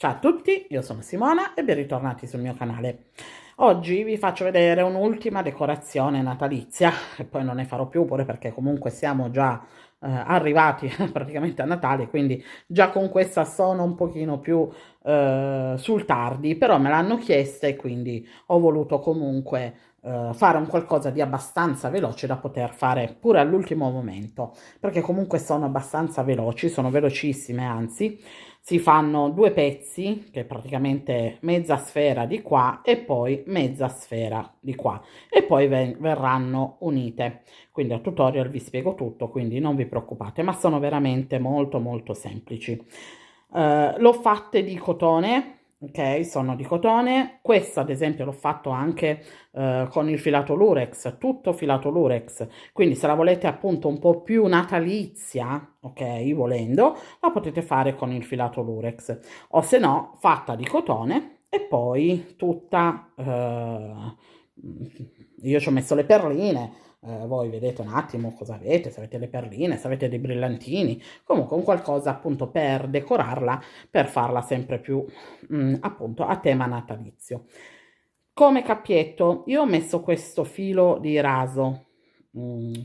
Ciao a tutti, io sono Simona e ben ritornati sul mio canale. Oggi vi faccio vedere un'ultima decorazione natalizia e poi non ne farò più pure perché comunque siamo già arrivati praticamente a Natale, quindi già con questa sono un pochino più sul tardi, però me l'hanno chiesta e quindi ho voluto comunque fare un qualcosa di abbastanza veloce da poter fare pure all'ultimo momento, perché comunque sono abbastanza veloci, sono velocissime anzi. Si fanno due pezzi, che è praticamente mezza sfera di qua e poi mezza sfera di qua, e poi verranno unite. Quindi al tutorial vi spiego tutto, quindi non vi preoccupate, ma sono veramente molto molto semplici. L'ho fatte di cotone, ok? Sono di cotone. Questo ad esempio l'ho fatto anche con il filato Lurex, tutto filato Lurex. Quindi se la volete appunto un po' più natalizia, ok, volendo, la potete fare con il filato Lurex. O se no, fatta di cotone e poi tutta... io ci ho messo le perline, voi vedete un attimo cosa avete, se avete le perline, se avete dei brillantini, comunque un qualcosa appunto per decorarla, per farla sempre più appunto a tema natalizio. Come cappietto io ho messo questo filo di raso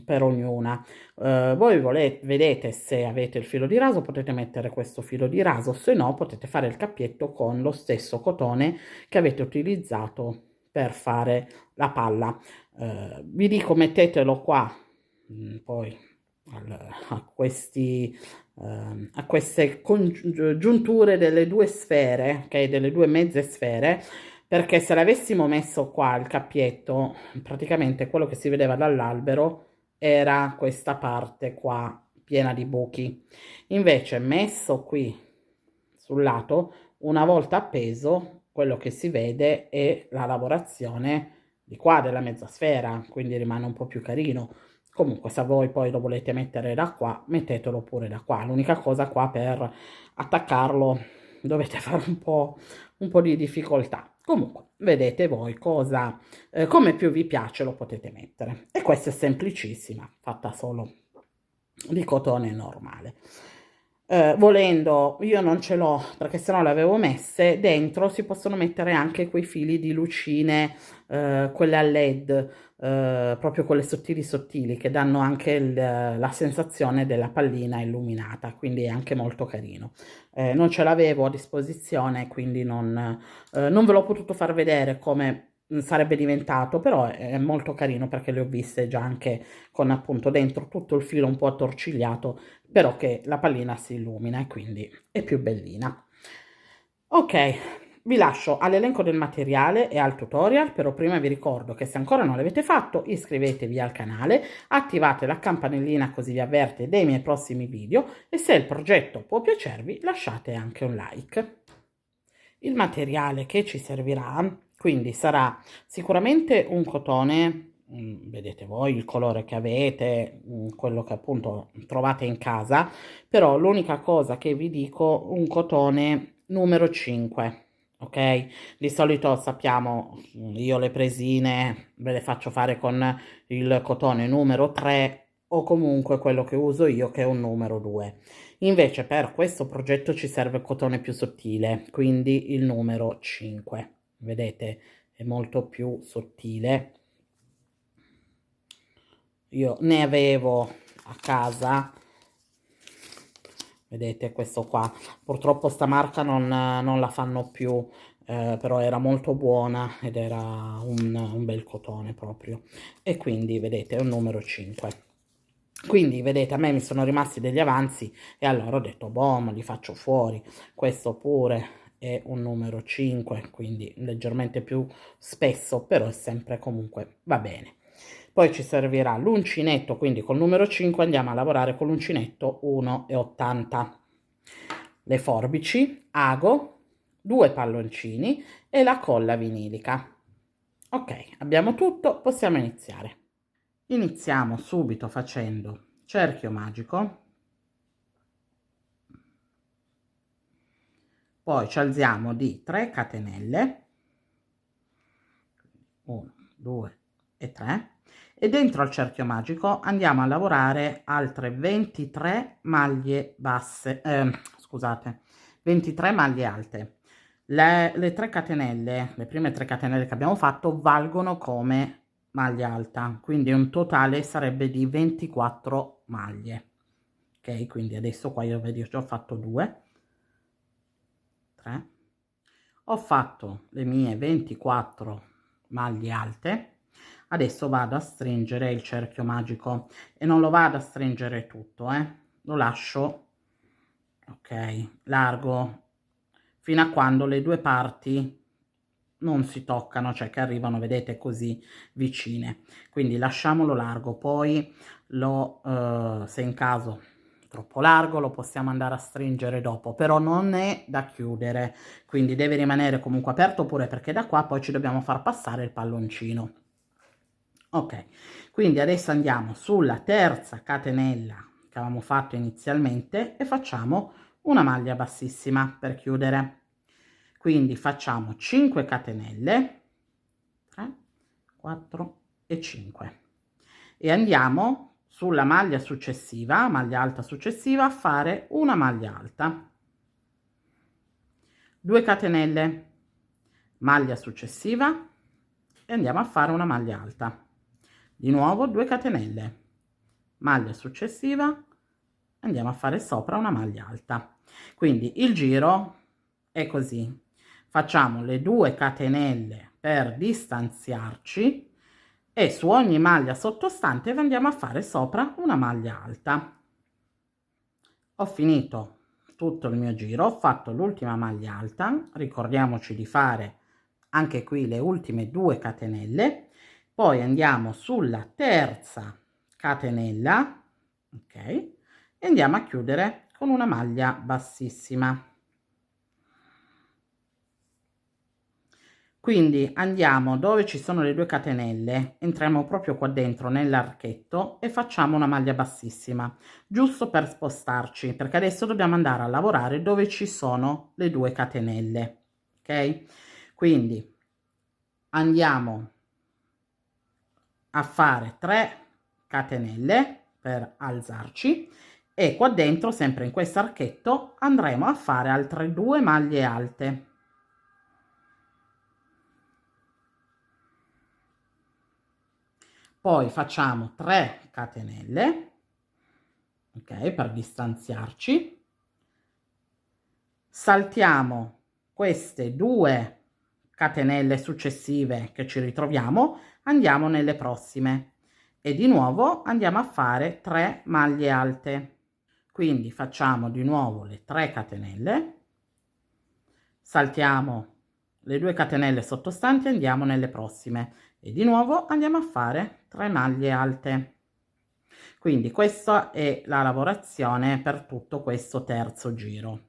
per ognuna. Voi vedete se avete il filo di raso potete mettere questo filo di raso, se no potete fare il cappietto con lo stesso cotone che avete utilizzato per fare la palla. Vi dico mettetelo qua, poi a questi a queste giunture delle due sfere, ok, delle due mezze sfere, perché se l'avessimo messo qua il cappietto, praticamente quello che si vedeva dall'albero era questa parte qua piena di buchi. Invece messo qui sul lato, una volta appeso, quello che si vede è la lavorazione di qua della mezza sfera, quindi rimane un po' più carino. Comunque, se voi poi lo volete mettere da qua, mettetelo pure da qua. L'unica cosa qua per attaccarlo dovete fare un po' di difficoltà. Comunque, vedete voi cosa, come più vi piace lo potete mettere. E questa è semplicissima, fatta solo di cotone normale. Volendo, io non ce l'ho perché sennò le avevo messe, dentro si possono mettere anche quei fili di lucine, quelle a LED, proprio quelle sottili sottili, che danno anche la sensazione della pallina illuminata, quindi è anche molto carino. Non ce l'avevo a disposizione, quindi non ve l'ho potuto far vedere come sarebbe diventato, però è molto carino perché le ho viste già anche con appunto dentro tutto il filo un po' attorcigliato, però che la pallina si illumina e quindi è più bellina. Ok, vi lascio all'elenco del materiale e al tutorial, però prima vi ricordo che se ancora non l'avete fatto iscrivetevi al canale, attivate la campanellina così vi avverte dei miei prossimi video e se il progetto può piacervi lasciate anche un like. Il materiale che ci servirà quindi sarà sicuramente un cotone, vedete voi il colore che avete, quello che appunto trovate in casa, però l'unica cosa che vi dico, un cotone numero 5. Ok, di solito sappiamo, io le presine ve le faccio fare con il cotone numero 3 o comunque quello che uso io che è un numero 2. Invece per questo progetto ci serve cotone più sottile, quindi il numero 5. Vedete, è molto più sottile. Io ne avevo a casa, vedete questo qua. Purtroppo sta marca non la fanno più, però era molto buona ed era un bel cotone proprio. E quindi vedete è un numero 5. Quindi vedete a me mi sono rimasti degli avanzi e allora ho detto boh, ma li faccio fuori. Questo pure è un numero 5, quindi leggermente più spesso, però è sempre comunque va bene. Poi ci servirà l'uncinetto, quindi col numero 5 andiamo a lavorare con l'uncinetto 1,80. Le forbici, ago, due palloncini e la colla vinilica. Ok, abbiamo tutto, possiamo iniziare. Iniziamo subito facendo cerchio magico, poi ci alziamo di 3 catenelle, 1, 2 e 3, e dentro al cerchio magico andiamo a lavorare altre 23 maglie basse, scusate, 23 maglie alte. Le 3 catenelle, le prime 3 catenelle che abbiamo fatto valgono come maglia alta, quindi un totale sarebbe di 24 maglie. Ok, quindi adesso qua io vedi, ho già fatto 2, 3, ho fatto le mie 24 maglie alte. Adesso vado a stringere il cerchio magico e non lo vado a stringere tutto, lo lascio, ok, largo fino a quando le due parti non si toccano, cioè che arrivano, vedete, così vicine. Quindi lasciamolo largo, poi lo, se in caso troppo largo lo possiamo andare a stringere dopo, però non è da chiudere, quindi deve rimanere comunque aperto, pure perché da qua poi ci dobbiamo far passare il palloncino. Ok, quindi adesso andiamo sulla terza catenella che avevamo fatto inizialmente e facciamo una maglia bassissima per chiudere. Quindi facciamo 5 catenelle, 3, 4 e 5, e andiamo sulla maglia successiva, maglia alta successiva, a fare una maglia alta, 2 catenelle, maglia successiva e andiamo a fare una maglia alta, di nuovo 2 catenelle, maglia successiva, andiamo a fare sopra una maglia alta. Quindi il giro è così: facciamo le 2 catenelle per distanziarci e su ogni maglia sottostante andiamo a fare sopra una maglia alta. Ho finito tutto il mio giro, ho fatto l'ultima maglia alta, ricordiamoci di fare anche qui le ultime 2 catenelle, poi andiamo sulla terza catenella, ok, e andiamo a chiudere con una maglia bassissima. Quindi andiamo dove ci sono le 2 catenelle, entriamo proprio qua dentro nell'archetto e facciamo una maglia bassissima, giusto per spostarci, perché adesso dobbiamo andare a lavorare dove ci sono le 2 catenelle, ok? Quindi andiamo a fare 3 catenelle per alzarci e qua dentro, sempre in questo archetto, andremo a fare altre 2 maglie alte. Poi facciamo 3 catenelle, ok, per distanziarci, saltiamo queste 2 catenelle successive che ci ritroviamo, andiamo nelle prossime e di nuovo andiamo a fare 3 maglie alte. Quindi facciamo di nuovo le 3 catenelle, saltiamo le 2 catenelle sottostanti, andiamo nelle prossime e di nuovo andiamo a fare 3 maglie alte. Quindi questa è la lavorazione per tutto questo terzo giro.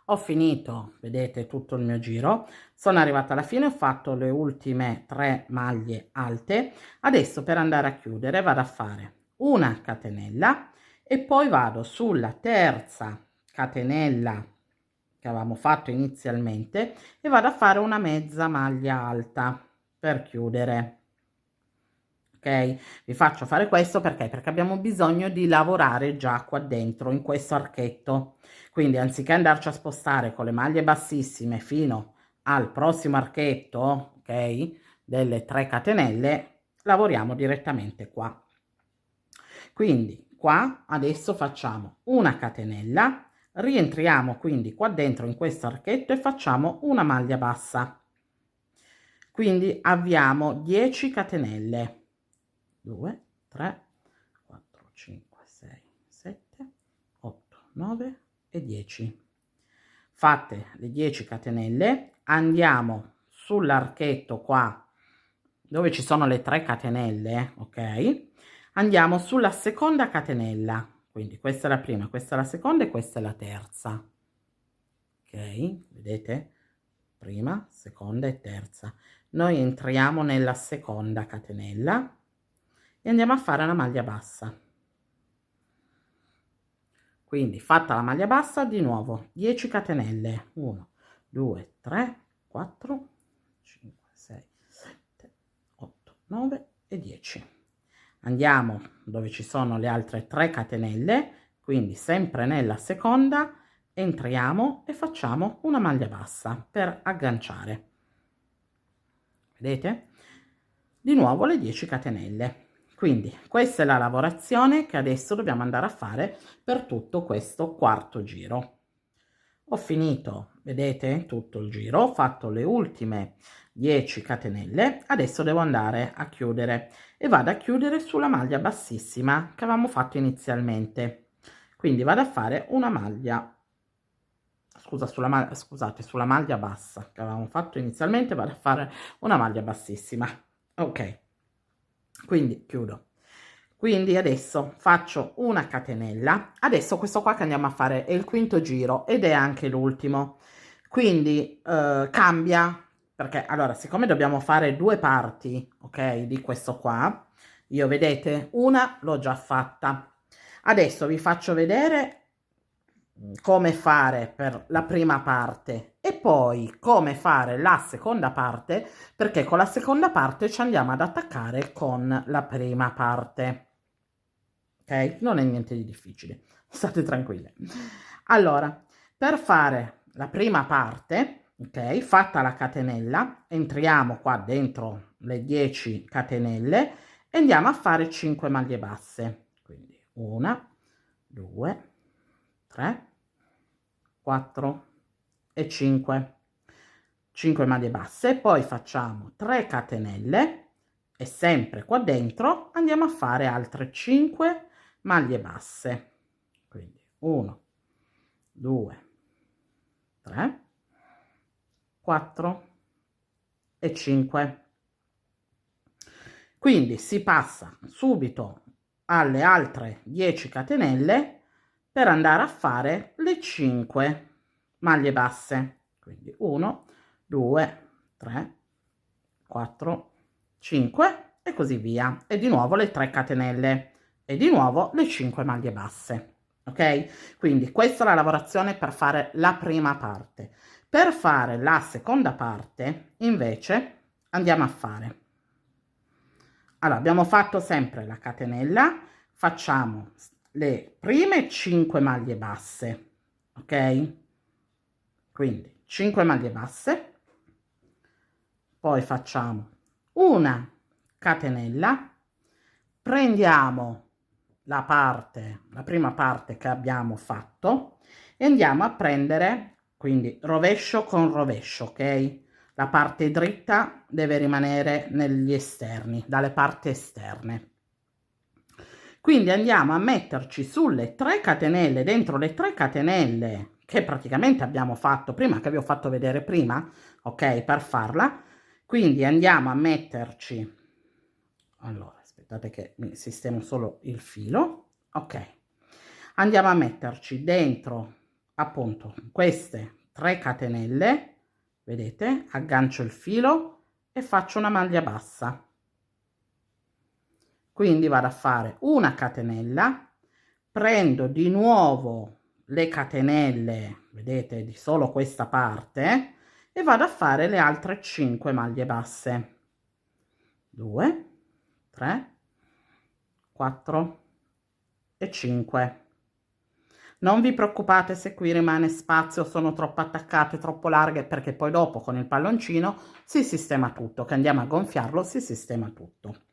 Ho finito, vedete, tutto il mio giro, sono arrivata alla fine, ho fatto le ultime 3 maglie alte. Adesso per andare a chiudere vado a fare una catenella e poi vado sulla terza catenella che avevamo fatto inizialmente e vado a fare una mezza maglia alta per chiudere. Ok, vi faccio fare questo perché abbiamo bisogno di lavorare già qua dentro in questo archetto, quindi anziché andarci a spostare con le maglie bassissime fino al prossimo archetto, ok, delle 3 catenelle, lavoriamo direttamente qua. Quindi qua adesso facciamo una catenella, rientriamo quindi qua dentro in questo archetto e facciamo una maglia bassa, quindi avviamo 10 catenelle, 2, 3, 4, 5, 6, 7, 8, 9 e 10. Fatte le 10 catenelle, andiamo sull'archetto qua dove ci sono le 3 catenelle, ok? Andiamo sulla seconda catenella, quindi questa è la prima, questa è la seconda e questa è la terza. Ok, vedete? Prima, seconda e terza. Noi entriamo nella seconda catenella e andiamo a fare una maglia bassa. Quindi fatta la maglia bassa, di nuovo 10 catenelle, 1, 2, 3, 4, 5, 6, 7, 8, 9 e 10. Andiamo dove ci sono le altre 3 catenelle, quindi sempre nella seconda, entriamo e facciamo una maglia bassa per agganciare, vedete? Di nuovo le 10 catenelle. Quindi questa è la lavorazione che adesso dobbiamo andare a fare per tutto questo quarto giro. Ho finito, vedete, tutto il giro, ho fatto le ultime 10 catenelle, adesso devo andare a chiudere e vado a chiudere sulla maglia bassissima che avevamo fatto inizialmente. Quindi vado a fare una maglia, scusate, sulla maglia bassa che avevamo fatto inizialmente, vado a fare una maglia bassissima. Ok, quindi chiudo. Quindi adesso faccio una catenella. Adesso questo qua che andiamo a fare è il quinto giro ed è anche l'ultimo, quindi cambia, perché allora siccome dobbiamo fare due parti, ok, di questo qua, io vedete una l'ho già fatta. Adesso vi faccio vedere come fare per la prima parte e poi come fare la seconda parte, perché con la seconda parte ci andiamo ad attaccare con la prima parte. Ok? Non è niente di difficile, state tranquille. Allora, per fare la prima parte, ok, fatta la catenella, entriamo qua dentro le 10 catenelle e andiamo a fare 5 maglie basse. Quindi 1, 2, 3, 4 e 5. 5 maglie basse, poi facciamo 3 catenelle e sempre qua dentro andiamo a fare altre 5 maglie basse. Quindi 1, 2, 3, 4 e 5. Quindi si passa subito alle altre 10 catenelle per andare a fare le 5 maglie basse. Quindi 1, 2, 3, 4, 5 e così via. E di nuovo le 3 catenelle e di nuovo le 5 maglie basse. Ok? Quindi questa è la lavorazione per fare la prima parte. Per fare la seconda parte, invece, andiamo a fare. Allora, abbiamo fatto sempre la catenella, facciamo le prime 5 maglie basse, ok? Quindi 5 maglie basse, poi facciamo una catenella, prendiamo la prima parte che abbiamo fatto e andiamo a prendere, quindi rovescio con rovescio, ok? La parte dritta deve rimanere negli esterni, dalle parti esterne. Quindi andiamo a metterci sulle 3 catenelle, dentro le 3 catenelle che praticamente abbiamo fatto prima, che vi ho fatto vedere prima, ok, per farla. Quindi andiamo a metterci, allora aspettate che mi sistemo solo il filo, ok, andiamo a metterci dentro appunto queste 3 catenelle, vedete, aggancio il filo e faccio una maglia bassa. Quindi vado a fare una catenella, prendo di nuovo le catenelle, vedete, di solo questa parte e vado a fare le altre 5 maglie basse. 2, 3, 4 e 5. Non vi preoccupate se qui rimane spazio, sono troppo attaccate, troppo larghe, perché poi dopo con il palloncino si sistema tutto, che andiamo a gonfiarlo, si sistema tutto.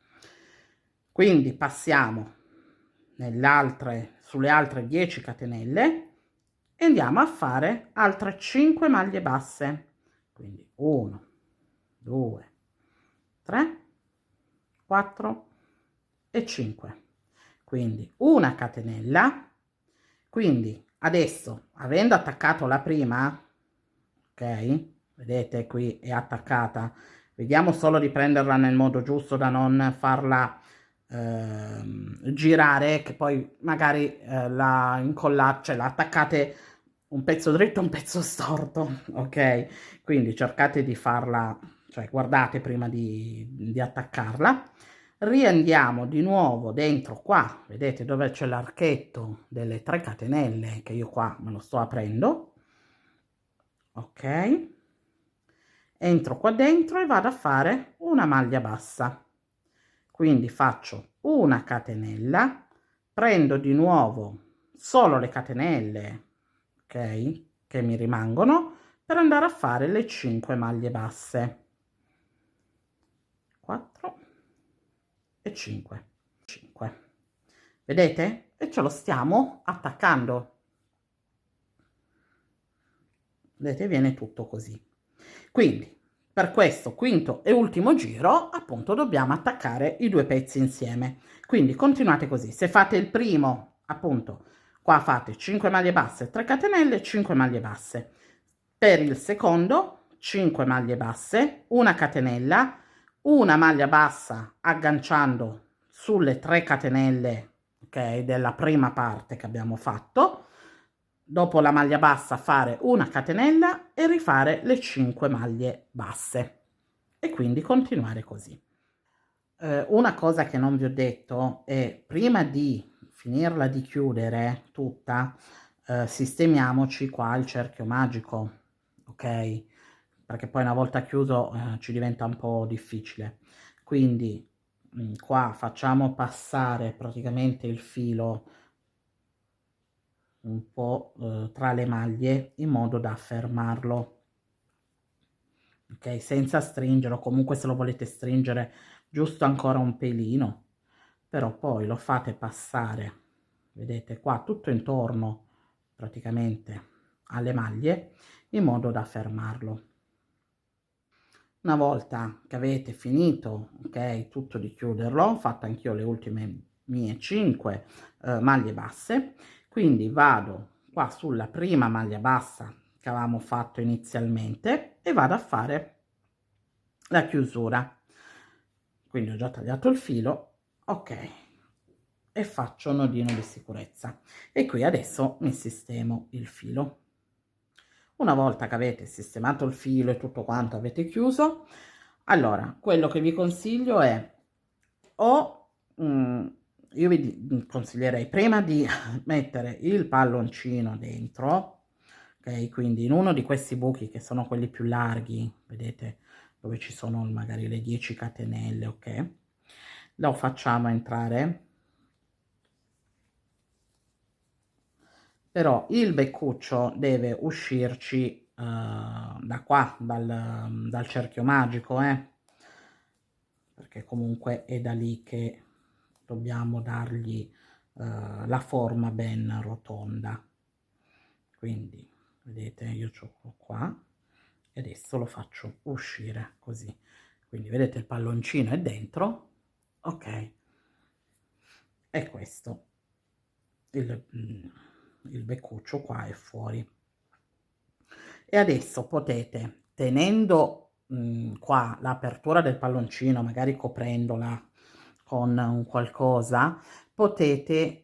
Quindi passiamo sulle altre 10 catenelle e andiamo a fare altre 5 maglie basse. Quindi 1, 2, 3, 4 e 5. Quindi una catenella. Quindi adesso, avendo attaccato la prima, ok, vedete qui è attaccata, vediamo solo di prenderla nel modo giusto da non farla girare, che poi magari la incollate, cioè la attaccate un pezzo dritto e un pezzo storto, ok? Quindi cercate di farla, cioè guardate prima di attaccarla. Riandiamo di nuovo dentro qua, vedete dove c'è l'archetto delle 3 catenelle che io qua me lo sto aprendo, ok? Entro qua dentro e vado a fare una maglia bassa. Quindi faccio una catenella, prendo di nuovo solo le catenelle, ok, ok, che mi rimangono per andare a fare le 5 maglie basse. 4 e 5. Vedete? E ce lo stiamo attaccando. Vedete, viene tutto così. Quindi, per questo quinto e ultimo giro, appunto, dobbiamo attaccare i due pezzi insieme. Quindi continuate così. Se fate il primo, appunto, qua fate 5 maglie basse, 3 catenelle, 5 maglie basse. Per il secondo, 5 maglie basse, una catenella, una maglia bassa agganciando sulle 3 catenelle, ok, della prima parte che abbiamo fatto. Dopo la maglia bassa fare una catenella e rifare le 5 maglie basse e quindi continuare così. Una cosa che non vi ho detto è, prima di finirla di chiudere tutta, sistemiamoci qua il cerchio magico, ok? Perché poi una volta chiuso ci diventa un po' difficile. Quindi qua facciamo passare praticamente il filo un po' tra le maglie in modo da fermarlo, ok, senza stringere, o comunque se lo volete stringere giusto ancora un pelino, però poi lo fate passare, vedete qua, tutto intorno praticamente alle maglie in modo da fermarlo. Una volta che avete finito, ok, tutto di chiuderlo, ho fatto anch'io le ultime mie 5 maglie basse, quindi vado qua sulla prima maglia bassa che avevamo fatto inizialmente e vado a fare la chiusura. Quindi ho già tagliato il filo, ok, e faccio nodino di sicurezza e qui adesso mi sistemo il filo. Una volta che avete sistemato il filo e tutto quanto avete chiuso, allora quello che vi consiglio è io vi consiglierei prima di mettere il palloncino dentro, ok, quindi in uno di questi buchi che sono quelli più larghi, vedete, dove ci sono magari le 10 catenelle, ok, lo facciamo entrare, però il beccuccio deve uscirci da qua, dal cerchio magico, perché comunque è da lì che dobbiamo dargli la forma ben rotonda. Quindi vedete, io ho qua e adesso lo faccio uscire così, quindi vedete il palloncino è dentro, ok, e questo il beccuccio qua è fuori. E adesso potete, tenendo qua l'apertura del palloncino, magari coprendola con un qualcosa, potete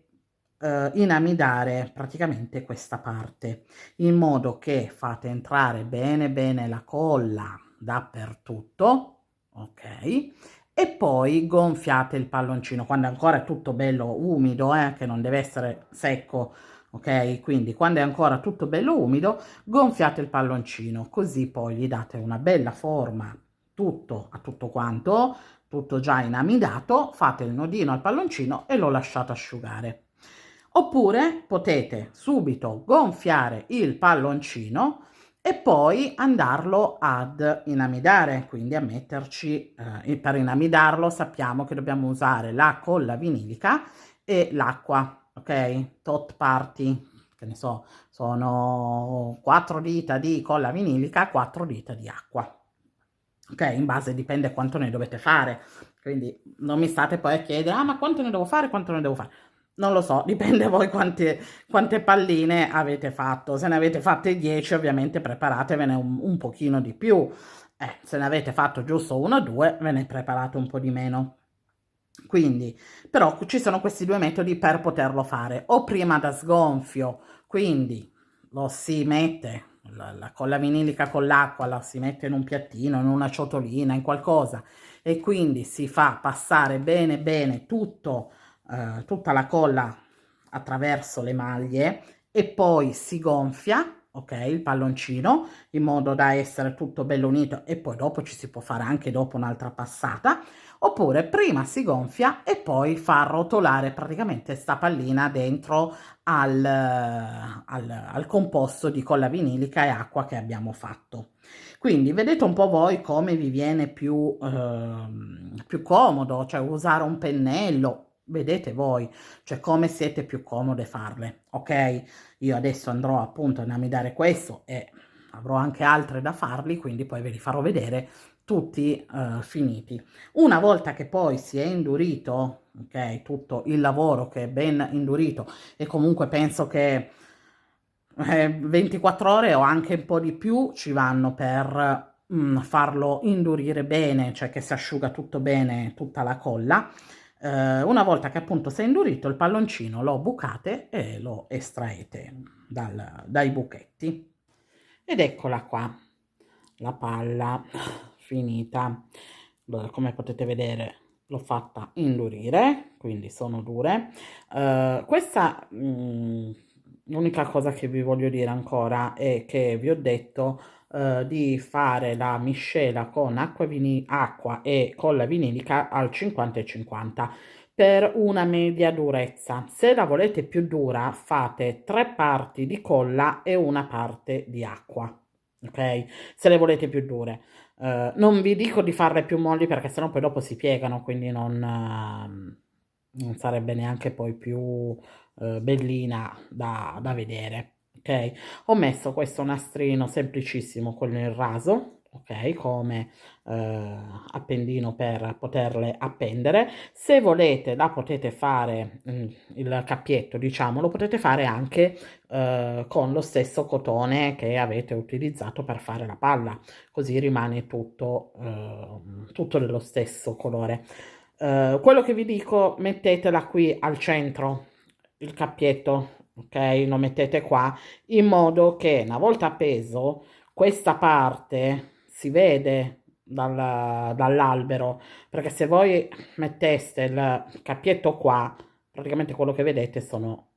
inamidare praticamente questa parte, in modo che fate entrare bene bene la colla dappertutto, ok? E poi gonfiate il palloncino quando ancora è tutto bello umido, che non deve essere secco, ok? Quindi quando è ancora tutto bello umido, gonfiate il palloncino, così poi gli date una bella forma, tutto a tutto quanto, tutto già inamidato, fate il nodino al palloncino e lo lasciate asciugare. Oppure potete subito gonfiare il palloncino e poi andarlo ad inamidare, quindi a metterci, per inamidarlo sappiamo che dobbiamo usare la colla vinilica e l'acqua, ok? Tot parti, che ne so, sono 4 dita di colla vinilica, 4 dita di acqua. Ok, in base dipende quanto ne dovete fare, quindi non mi state poi a chiedere, ah ma quanto ne devo fare, quanto ne devo fare? Non lo so, dipende voi quante palline avete fatto. Se ne avete fatte 10, ovviamente preparatevene un pochino di più. Se ne avete fatto giusto 1 o 2, ve ne preparate un po' di meno. Quindi, però ci sono questi due metodi per poterlo fare. O prima da sgonfio, quindi lo si mette, la colla vinilica con l'acqua, la si mette in un piattino, in una ciotolina, in qualcosa, e quindi si fa passare bene bene tutto tutta la colla attraverso le maglie e poi si gonfia, ok, il palloncino in modo da essere tutto bello unito e poi dopo ci si può fare anche dopo un'altra passata, oppure prima si gonfia e poi fa rotolare praticamente sta pallina dentro al composto di colla vinilica e acqua che abbiamo fatto. Quindi vedete un po' voi come vi viene più comodo, cioè usare un pennello, vedete voi, cioè come siete più comode farle, ok? Io adesso andrò appunto a inamidare questo e avrò anche altre da farli, quindi poi ve li farò vedere tutti finiti. Una volta che poi si è indurito, ok, tutto il lavoro che è ben indurito, e comunque penso che 24 ore o anche un po' di più ci vanno per farlo indurire bene, cioè che si asciuga tutto bene, tutta la colla. Una volta che appunto si è indurito, il palloncino lo bucate e lo estraete dai buchetti. Ed eccola qua, la palla finita. Allora, come potete vedere l'ho fatta indurire, quindi sono dure. Questa, l'unica cosa che vi voglio dire ancora è che vi ho detto di fare la miscela con acqua e colla vinilica al 50 e 50 per una media durezza. Se la volete più dura, fate 3 parti di colla e una parte di acqua, ok? Se le volete più dure. Non vi dico di farle più molli perché sennò poi dopo si piegano, quindi non sarebbe neanche poi più bellina da vedere, ok? Ho messo questo nastrino semplicissimo con il raso, ok? Come appendino per poterle appendere. Se volete la potete fare, il cappietto diciamo, lo potete fare anche con lo stesso cotone che avete utilizzato per fare la palla, così rimane tutto dello stesso colore. Quello che vi dico, mettetela qui al centro, il cappietto, ok? Lo mettete qua, in modo che una volta appeso, questa parte si vede dall'albero, perché se voi metteste il cappietto qua, praticamente quello che vedete sono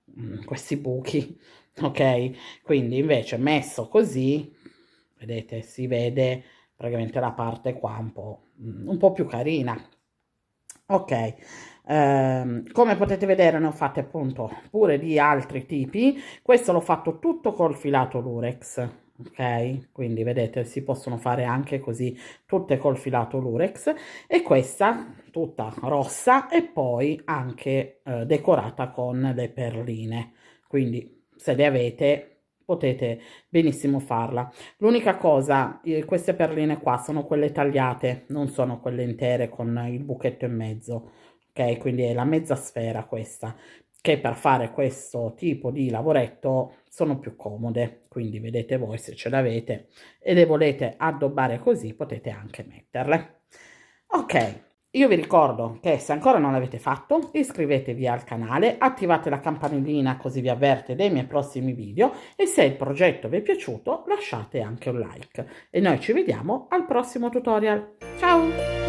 questi buchi, ok? Quindi invece messo così, vedete, si vede praticamente la parte qua un po' più carina. Ok, come potete vedere ne ho fatte appunto pure di altri tipi. Questo l'ho fatto tutto col filato Lurex, ok? Quindi vedete si possono fare anche così, tutte col filato Lurex, e questa tutta rossa e poi anche decorata con le perline. Quindi se le avete potete benissimo farla. L'unica cosa, queste perline qua sono quelle tagliate, non sono quelle intere con il buchetto in mezzo, ok? Quindi è la mezza sfera questa, che per fare questo tipo di lavoretto sono più comode, quindi vedete voi se ce l'avete e le volete addobbare così potete anche metterle. Ok. Io vi ricordo che se ancora non l'avete fatto, iscrivetevi al canale, attivate la campanellina così vi avverte dei miei prossimi video e se il progetto vi è piaciuto lasciate anche un like. E noi ci vediamo al prossimo tutorial. Ciao!